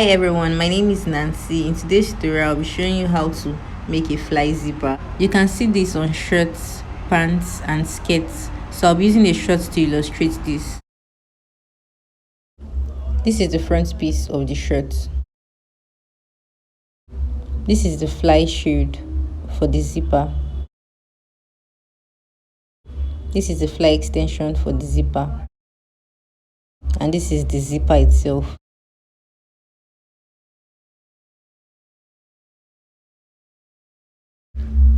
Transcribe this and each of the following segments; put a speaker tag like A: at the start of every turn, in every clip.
A: Hi everyone, my name is Nancy. In today's tutorial, I'll be showing you how to make a fly zipper. You can see this on shirts, pants and skirts. So I'll be using a shirt to illustrate this. This is the front piece of the shirt. This is the fly shield for the zipper. This is the fly extension for the zipper. And this is the zipper itself.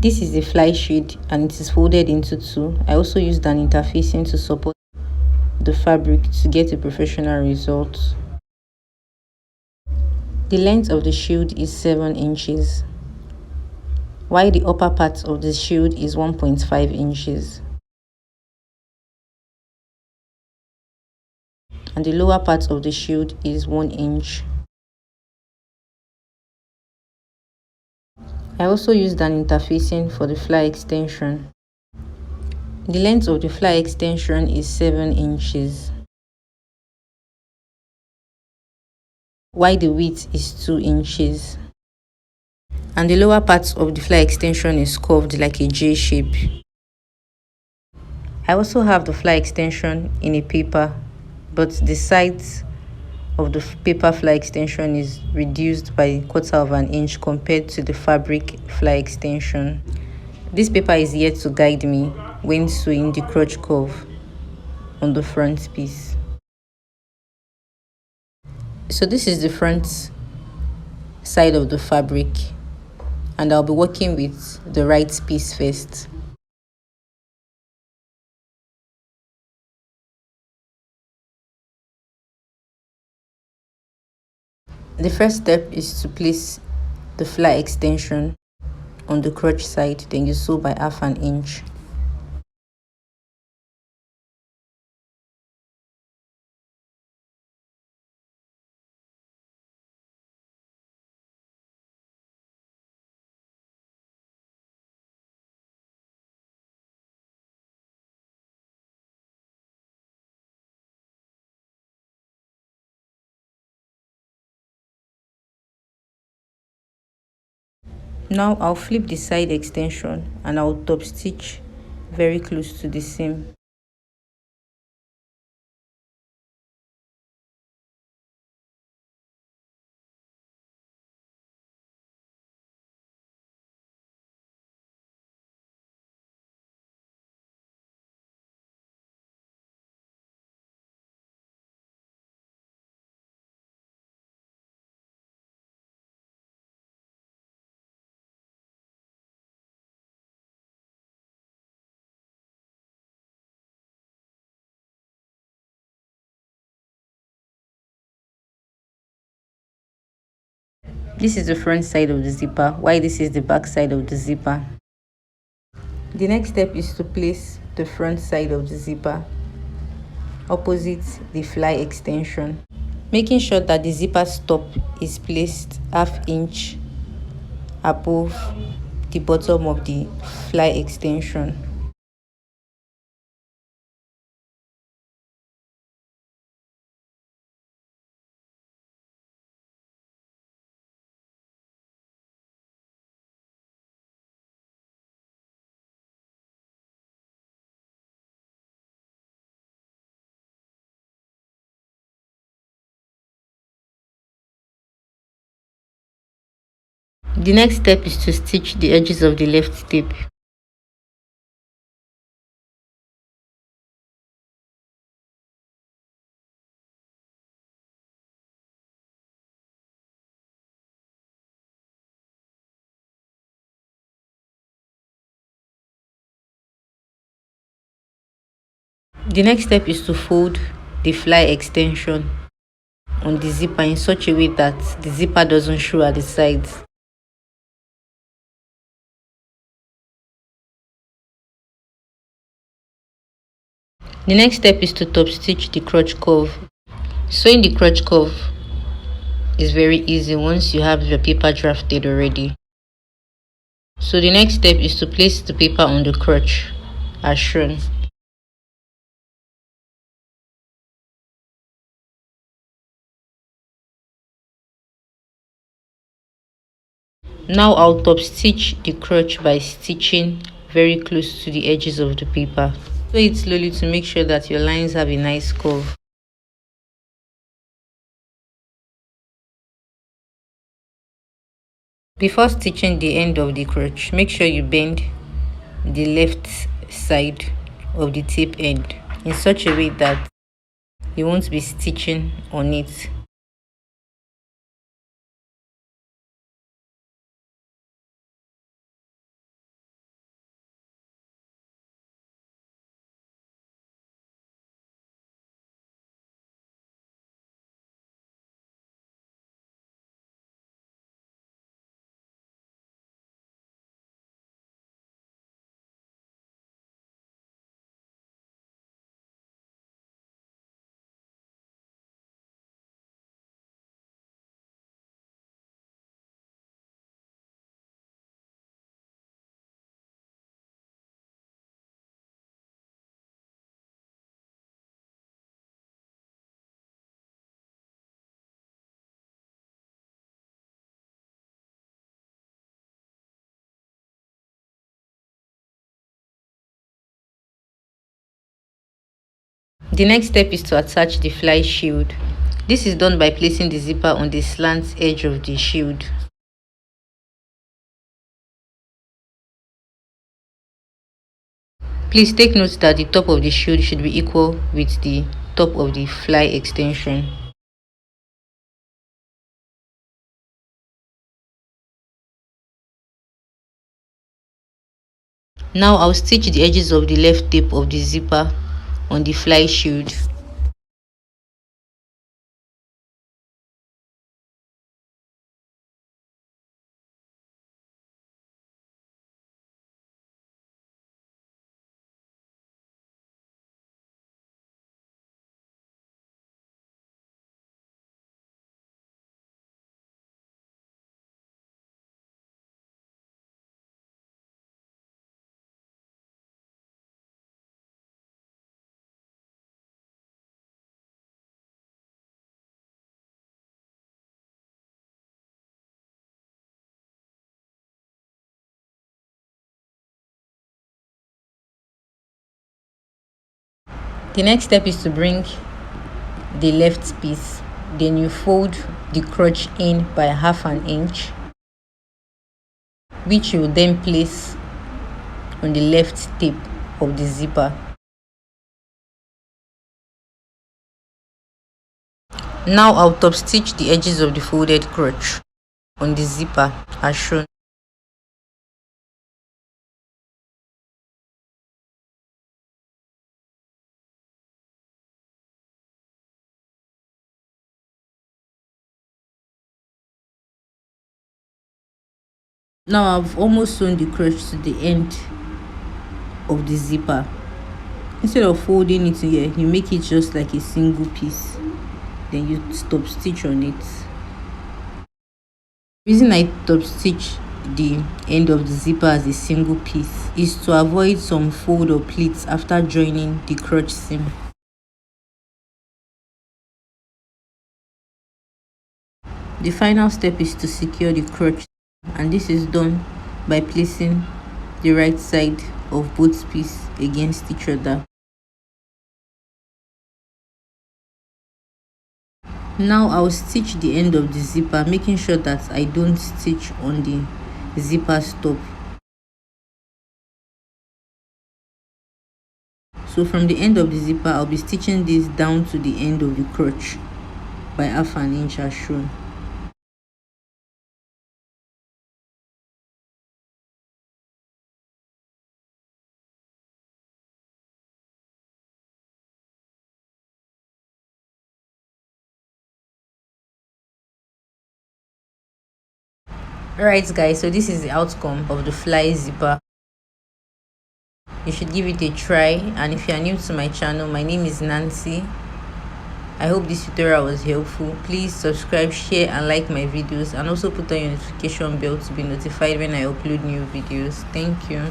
A: This is the fly shield and it is folded into two. I also used an interfacing to support the fabric to get a professional result. The length of the shield is 7 inches, while the upper part of the shield is 1.5 inches. And the lower part of the shield is 1 inch. I also used an interfacing for the fly extension. The length of the fly extension is 7 inches, while the width is 2 inches. And the lower part of the fly extension is curved like a J shape. I also have the fly extension in a paper, but the sides of the paper fly extension is reduced by 1/4 of an inch compared to the fabric fly extension. This paper is yet to guide me when sewing the crotch curve on the front piece. So this is the front side of the fabric, and I'll be working with the right piece first. The first step is to place the fly extension on the crotch side, then you sew by 1/2 inch. Now I'll flip the side extension and I'll top stitch very close to the seam. This is the front side of the zipper, while this is the back side of the zipper. The next step is to place the front side of the zipper opposite the fly extension, making sure that the zipper stop is placed 1/2 inch above the bottom of the fly extension. The next step is to stitch the edges of the left tape. The next step is to fold the fly extension on the zipper in such a way that the zipper doesn't show at the sides. The next step is to top stitch the crotch curve. Sewing the crotch curve is very easy once you have your paper drafted already. So the next step is to place the paper on the crotch as shown. Now I'll top stitch the crotch by stitching very close to the edges of the paper. Sew it slowly to make sure that your lines have a nice curve. Before stitching the end of the crotch, make sure you bend the left side of the tape end in such a way that you won't be stitching on it. The next step is to attach the fly shield. This is done by placing the zipper on the slant edge of the shield. Please take note that the top of the shield should be equal with the top of the fly extension. Now I'll stitch the edges of the left tip of the zipper on the fly shield. The next step is to bring the left piece. Then you fold the crotch in by half an inch, which you will then place on the left tip of the zipper. Now I'll top stitch the edges of the folded crotch on the zipper as shown. Now I've almost sewn the crotch to the end of the zipper. Instead of folding it here, you make it just like a single piece. Then you top stitch on it. The reason I top stitch the end of the zipper as a single piece is to avoid some fold or pleats after joining the crotch seam. The final step is to secure the crotch, and this is done by placing the right side of both pieces against each other. Now I'll stitch the end of the zipper, making sure that I don't stitch on the zipper stop. So from the end of the zipper, I'll be stitching this down to the end of the crotch by half an inch as shown. Alright guys, so this is the outcome of the fly zipper. You should give it a try, and if you are new to my channel, my name is Nancy. I hope this tutorial was helpful. Please subscribe, share and like my videos, and also put on your notification bell to be notified when I upload new videos. Thank you.